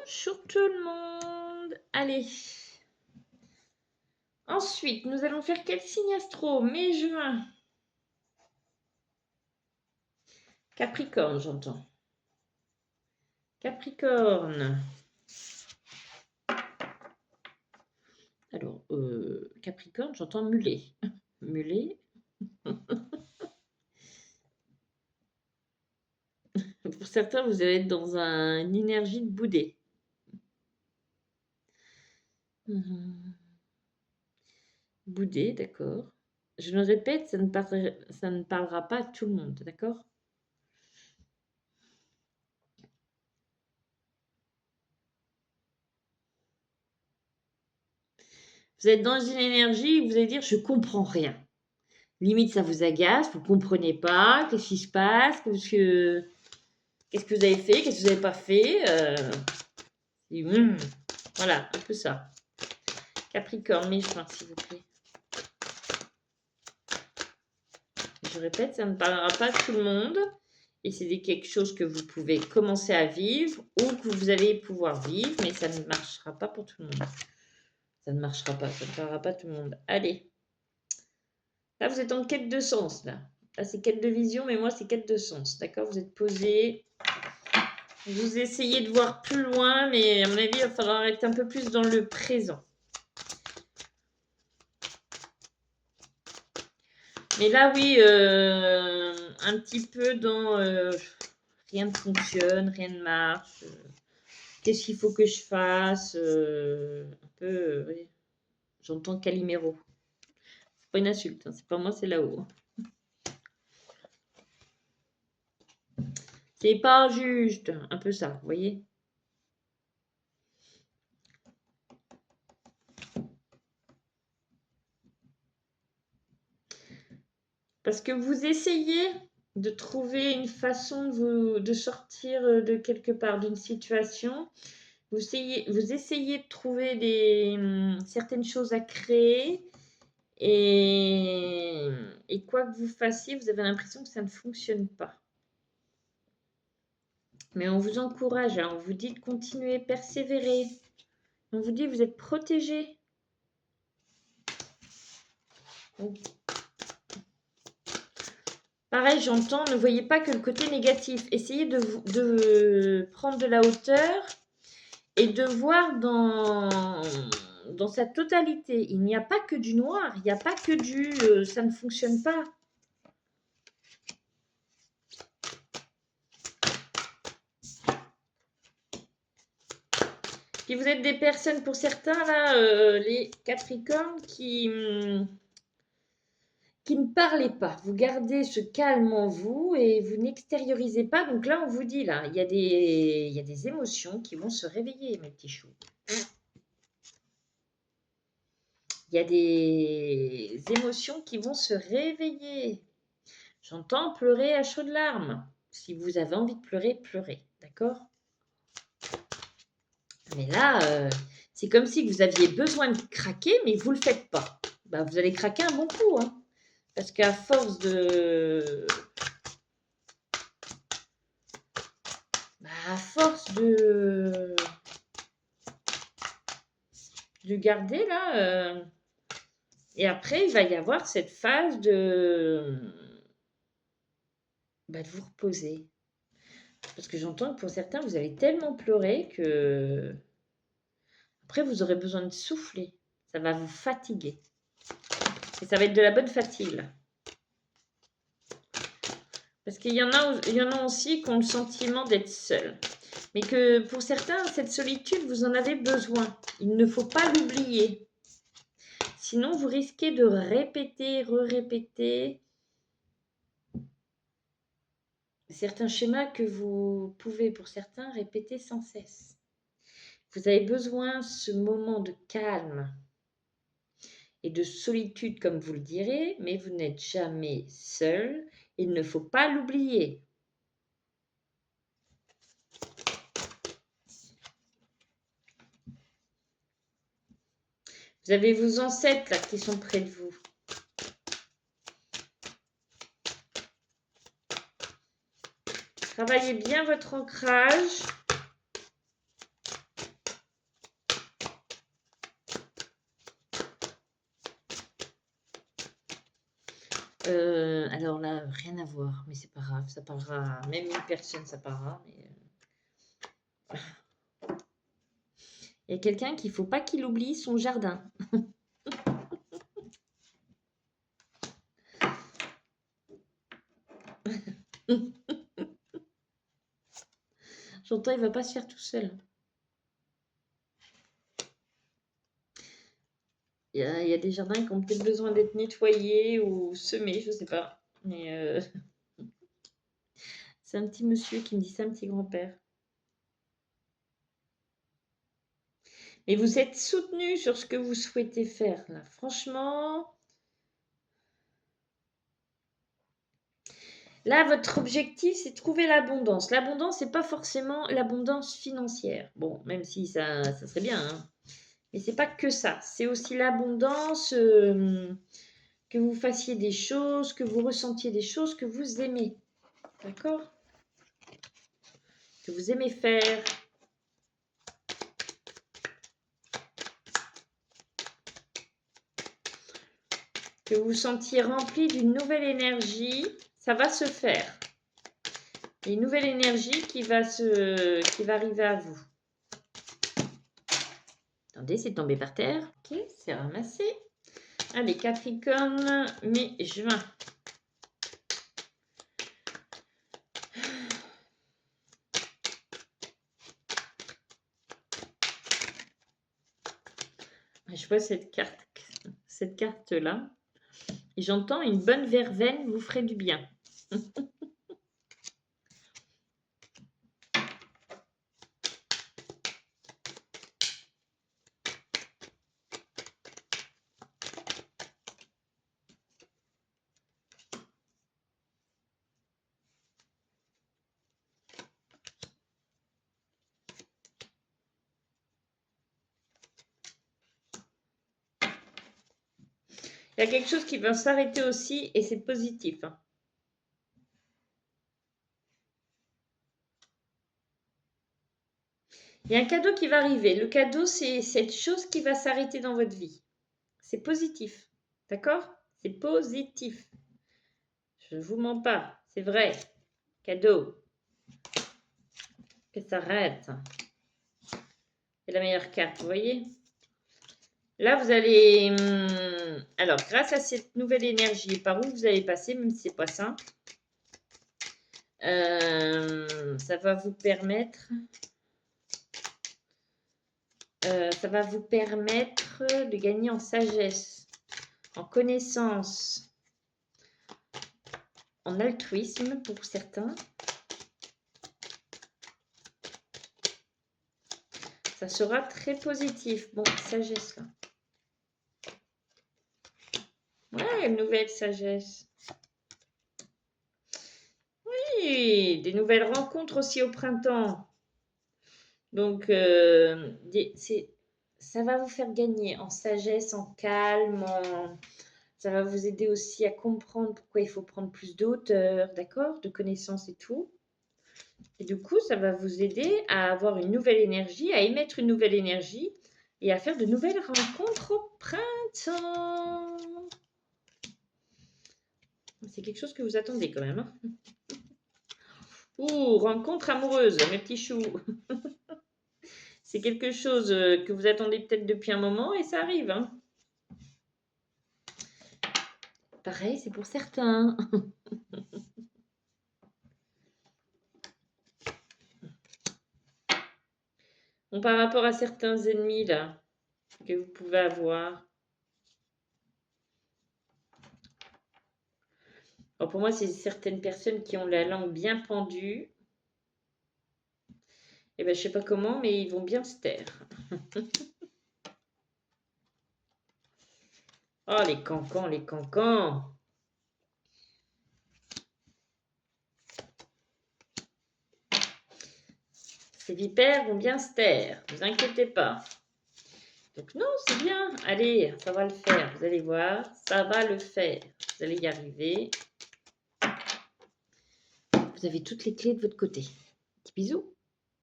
Bonjour tout le monde. Allez. Ensuite, nous allons faire quel signe astro? Mai, juin. Capricorne, j'entends. Capricorne. Alors, Capricorne, j'entends mulet. Mulet. Pour certains, vous allez être dans une énergie de boudet. Boudet, d'accord. Je me répète, ça ne parlera pas à tout le monde, d'accord? Vous êtes dans une énergie où vous allez dire, je comprends rien. Limite, ça vous agace, vous ne comprenez pas, qu'est-ce qui se passe, qu'est-ce que vous avez fait, qu'est-ce que vous n'avez pas fait. Voilà, un peu ça. Capricorne, mais juin, s'il vous plaît. Je répète, ça ne parlera pas à tout le monde. Et c'est quelque chose que vous pouvez commencer à vivre ou que vous allez pouvoir vivre, mais ça ne marchera pas pour tout le monde. Ça ne marchera pas, ça ne parlera pas à tout le monde. Allez. Là, vous êtes en quête de sens, là. Là, c'est quête de vision, mais moi, c'est quête de sens. D'accord? Vous êtes posé. Vous essayez de voir plus loin, mais à mon avis, il va falloir être un peu plus dans le présent. Mais là, oui, un petit peu dans rien ne fonctionne, rien ne marche. Qu'est-ce qu'il faut que je fasse? Un peu, oui. J'entends Calimero. C'est pas une insulte, hein, c'est pas moi, c'est là-haut. C'est pas juste, un peu ça, vous voyez? Parce que vous essayez de trouver une façon de sortir de quelque part, d'une situation. Vous essayez de trouver certaines choses à créer et quoi que vous fassiez, vous avez l'impression que ça ne fonctionne pas. Mais on vous encourage, hein, on vous dit de continuer, persévérer. On vous dit vous êtes protégé. Pareil, j'entends, ne voyez pas que le côté négatif. Essayez de prendre de la hauteur et de voir dans sa totalité. Il n'y a pas que du noir, il n'y a pas que du ça ne fonctionne pas. Puis vous êtes des personnes, pour certains, là, les Capricornes, qui ne parlez pas. Vous gardez ce calme en vous et vous n'extériorisez pas. Donc là, on vous dit, là, il y a des émotions qui vont se réveiller, mes petits choux. Il y a des émotions qui vont se réveiller. J'entends pleurer à chaudes larmes. Si vous avez envie de pleurer, pleurez. D'accord? Mais là, c'est comme si vous aviez besoin de craquer, mais vous ne le faites pas. Bah, vous allez craquer un bon coup. Hein, parce qu'à force de... à force de garder, là... et après, il va y avoir cette phase de vous reposer. Parce que j'entends que pour certains, vous allez tellement pleurer que... Après, vous aurez besoin de souffler. Ça va vous fatiguer. Et ça va être de la bonne fatigue, là. Parce qu'il y en a aussi qui ont le sentiment d'être seuls. Mais que pour certains, cette solitude, vous en avez besoin. Il ne faut pas l'oublier. Sinon, vous risquez de répéter, re-répéter certains schémas que vous pouvez, pour certains, répéter sans cesse. Vous avez besoin de ce moment de calme et de solitude, comme vous le direz, mais vous n'êtes jamais seul. Il ne faut pas l'oublier. Vous avez vos ancêtres là qui sont près de vous. Travaillez bien votre ancrage. Alors là, rien à voir, mais c'est pas grave, ça parlera. Même une personne, ça parlera. Mais... Il y a quelqu'un qu'il ne faut pas qu'il oublie son jardin. J'entends, il ne va pas se faire tout seul. Il y a des jardins qui ont peut-être besoin d'être nettoyés ou semés, je ne sais pas. Mais c'est un petit monsieur qui me dit ça, un petit grand-père. Mais vous êtes soutenu sur ce que vous souhaitez faire, là. Franchement, là, votre objectif, c'est trouver l'abondance. L'abondance, c'est pas forcément l'abondance financière. Bon, même si ça serait bien, hein. Mais c'est pas que ça. C'est aussi l'abondance, que vous fassiez des choses, que vous ressentiez des choses que vous aimez. D'accord? Que vous aimez faire. Que vous vous sentiez rempli d'une nouvelle énergie. Ça va se faire. Une nouvelle énergie qui va arriver à vous. Attendez, c'est tombé par terre. Ok, c'est ramassé. Allez, Capricorne, mai, juin. Je vois cette carte-là. Et j'entends une bonne verveine vous ferait du bien. Il y a quelque chose qui va s'arrêter aussi et c'est positif. Il y a un cadeau qui va arriver. Le cadeau, c'est cette chose qui va s'arrêter dans votre vie. C'est positif. D'accord? C'est positif. Je ne vous mens pas. C'est vrai. Cadeau. Que ça arrête. C'est la meilleure carte, vous voyez? Là, vous allez... Alors, grâce à cette nouvelle énergie, par où vous allez passer, même si ce n'est pas simple, ça va vous permettre... de gagner en sagesse, en connaissance, en altruisme pour certains. Ça sera très positif. Bon, sagesse là. Ouais, une nouvelle sagesse. Oui, des nouvelles rencontres aussi au printemps. Donc, ça va vous faire gagner en sagesse, en calme. Ça va vous aider aussi à comprendre pourquoi il faut prendre plus de hauteur, d'accord, de connaissances et tout. Et du coup, ça va vous aider à avoir une nouvelle énergie, à émettre une nouvelle énergie et à faire de nouvelles rencontres au printemps. C'est quelque chose que vous attendez quand même. Hein. Ouh, rencontre amoureuse, mes petits choux. C'est quelque chose que vous attendez peut-être depuis un moment et ça arrive. Hein. Pareil, c'est pour certains. Bon, par rapport à certains ennemis là que vous pouvez avoir. Alors pour moi, c'est certaines personnes qui ont la langue bien pendue. Et ben, je sais pas comment, mais ils vont bien se taire. Oh, les cancans, les cancans. Ces vipères vont bien se taire, ne vous inquiétez pas. Donc non, c'est bien. Allez, ça va le faire. Vous allez voir, ça va le faire. Vous allez y arriver. Vous avez toutes les clés de votre côté. Petits bisous.